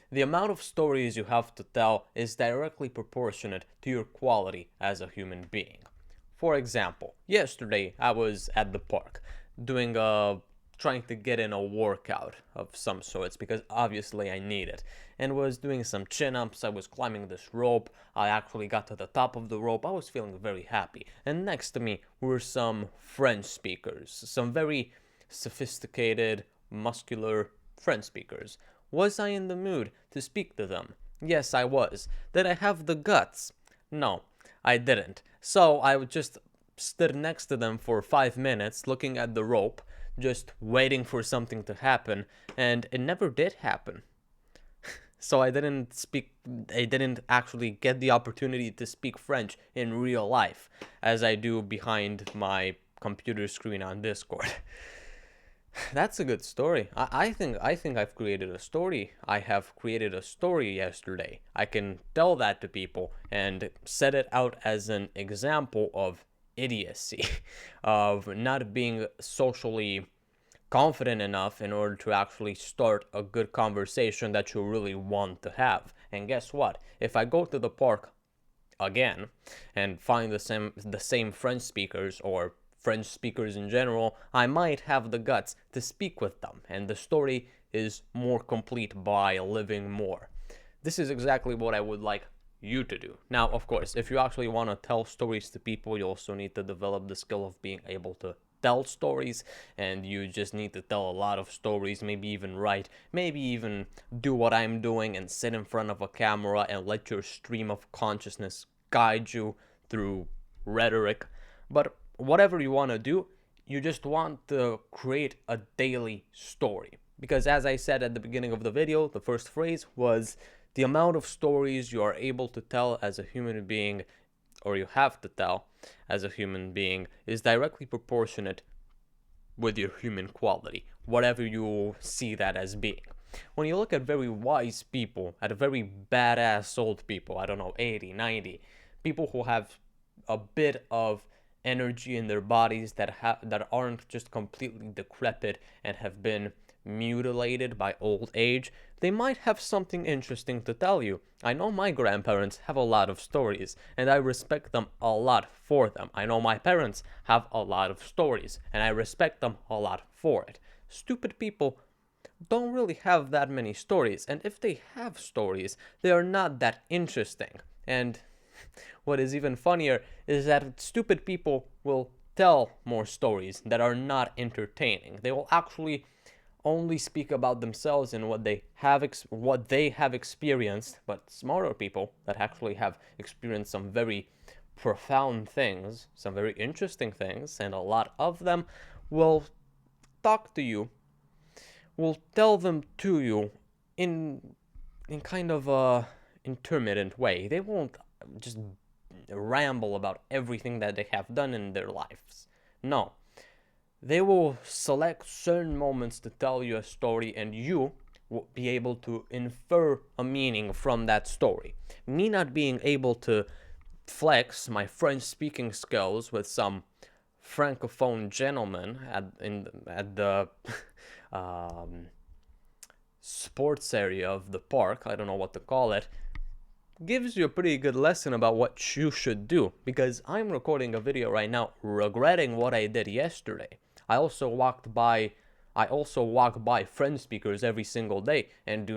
The amount of stories you have to tell is directly proportionate to your quality as a human being. For example, yesterday I was at the park doing a trying to get in a workout of some sorts because obviously I need it, and was doing some chin-ups. I was climbing this rope. I actually got to the top of the rope. I was feeling very happy, and next to me were some French speakers, some very sophisticated, muscular French speakers. Was I in the mood to speak to them? Yes, I was. Did I have the guts? No, I didn't. So I just stood next to them for 5 minutes looking at the rope, just waiting for something to happen, and it never did happen. So I didn't actually get the opportunity to speak French in real life, as I do behind my computer screen on Discord. That's a good story. I think I've created a story. I have created a story yesterday. I can tell that to people and set it out as an example of idiocy, of not being socially confident enough in order to actually start a good conversation that you really want to have. And guess what? If I go to the park again and find the same French speakers or French speakers in general, I might have the guts to speak with them, and the story is more complete by living more. This is exactly what I would like you to do. Now, of course, if you actually want to tell stories to people, you also need to develop the skill of being able to tell stories, and you just need to tell a lot of stories, maybe even write, maybe even do what I'm doing and sit in front of a camera and let your stream of consciousness guide you through rhetoric. But whatever you want to do, you just want to create a daily story. Because as I said at the beginning of the video, the first phrase was the amount of stories you are able to tell as a human being, or you have to tell as a human being, is directly proportionate with your human quality, whatever you see that as being. When you look at very wise people, at very badass old people, I don't know, 80, 90, people who have a bit of energy in their bodies that aren't just completely decrepit and have been mutilated by old age, they might have something interesting to tell you. I know my grandparents have a lot of stories, and I respect them a lot for them. I know my parents have a lot of stories, and I respect them a lot for it. Stupid people don't really have that many stories, and if they have stories, they are not that interesting. And what is even funnier is that stupid people will tell more stories that are not entertaining. They will actually only speak about themselves and what they have experienced, but smarter people that actually have experienced some very profound things, some very interesting things, and a lot of them will talk to you, will tell them to you in kind of a intermittent way. They won't just ramble about everything that they have done in their lives. No, they will select certain moments to tell you a story, and you will be able to infer a meaning from that story. Me not being able to flex my French speaking skills with some francophone gentleman at the sports area of the park, I don't know what to call it, gives you a pretty good lesson about what you should do, because I'm recording a video right now regretting what I did yesterday. I also walk by French speakers every single day and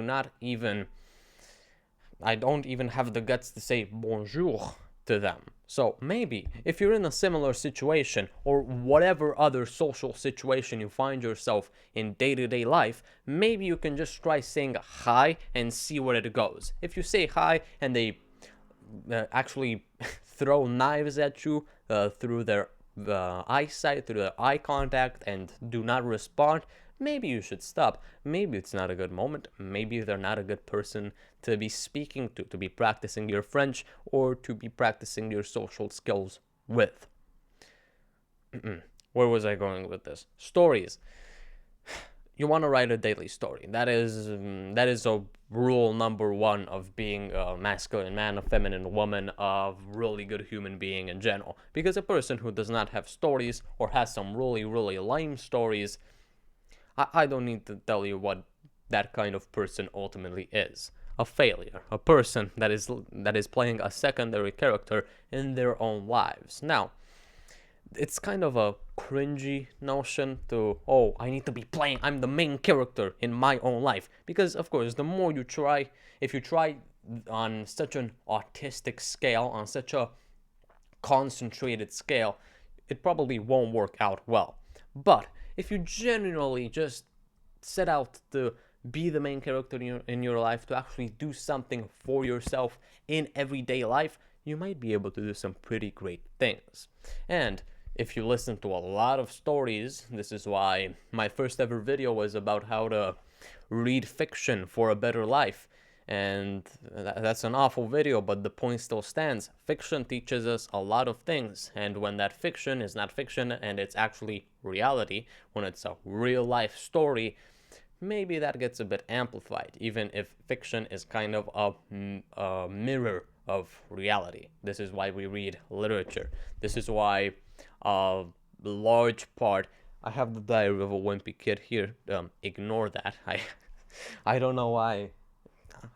I don't even have the guts to say bonjour to them. So maybe if you're in a similar situation, or whatever other social situation you find yourself in day-to-day life, maybe you can just try saying hi and see where it goes. If you say hi and they actually throw knives at you through their eyesight, through their eye contact, and do not respond, maybe you should stop. Maybe it's not a good moment. Maybe they're not a good person to be speaking to be practicing your French, or to be practicing your social skills with. Where was I going with this? Stories. You want to write a daily story. That is a rule number one of being a masculine man, a feminine woman, a really good human being in general. Because a person who does not have stories, or has some really, really lame stories, I don't need to tell you what that kind of person ultimately is. A failure, a person that is playing a secondary character in their own lives. Now, it's kind of a cringy notion to, oh, I need to be playing, I'm the main character in my own life. Because, of course, the more you try, if you try on such an autistic scale, on such a concentrated scale, it probably won't work out well. But if you genuinely just set out to be the main character in your life, to actually do something for yourself in everyday life, you might be able to do some pretty great things. And if you listen to a lot of stories, this is why my first ever video was about how to read fiction for a better life. And that's an awful video, but the point still stands. Fiction teaches us a lot of things, and when that fiction is not fiction and it's actually reality, when it's a real life story, maybe that gets a bit amplified, even if fiction is kind of a mirror of reality. This is why we read literature. This is why a large part, I have the Diary of a Wimpy Kid here, ignore that. I don't know why.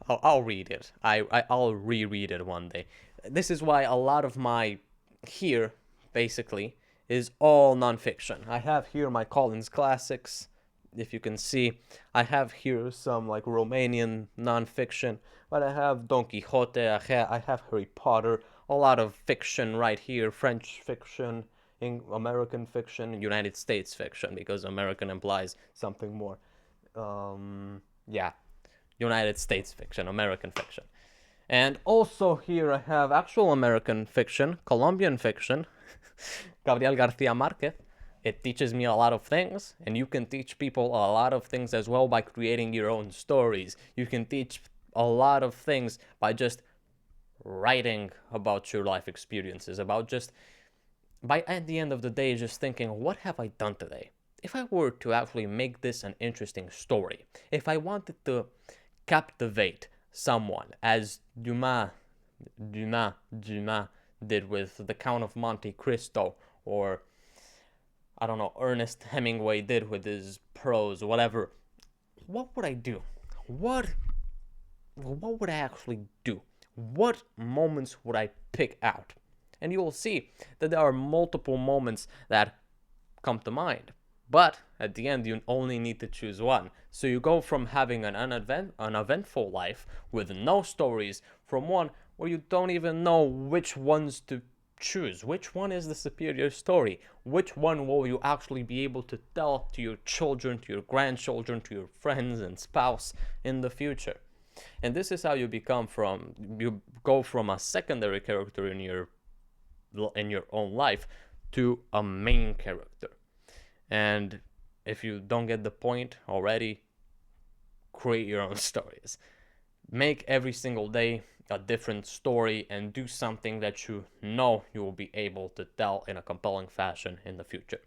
I'll read it. I'll reread it one day. This is why a lot of my here, basically, is all nonfiction. I have here my Collins classics, if you can see. I have here some like Romanian nonfiction, but I have Don Quixote, I have Harry Potter, a lot of fiction right here, French fiction, American fiction, United States fiction, because American implies something more. Yeah, United States fiction, American fiction. And also here I have actual American fiction, Colombian fiction, Gabriel Garcia Marquez. It teaches me a lot of things, and you can teach people a lot of things as well by creating your own stories. You can teach a lot of things by just writing about your life experiences, about just, by at the end of the day, just thinking, what have I done today? If I were to actually make this an interesting story, if I wanted to captivate someone, as Dumas did with The Count of Monte Cristo, or I don't know, Ernest Hemingway did with his prose, whatever, what would I do? What would I actually do? What moments would I pick out? And you will see that there are multiple moments that come to mind. But at the end, you only need to choose one. So you go from having an uneventful life with no stories, from one where you don't even know which ones to choose. Which one is the superior story? Which one will you actually be able to tell to your children, to your grandchildren, to your friends and spouse in the future? And this is how you go from a secondary character in your own life to a main character. And if you don't get the point already, create your own stories. Make every single day a different story and do something that you know you will be able to tell in a compelling fashion in the future.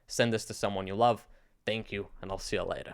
Send this to someone you love. Thank you, and I'll see you later.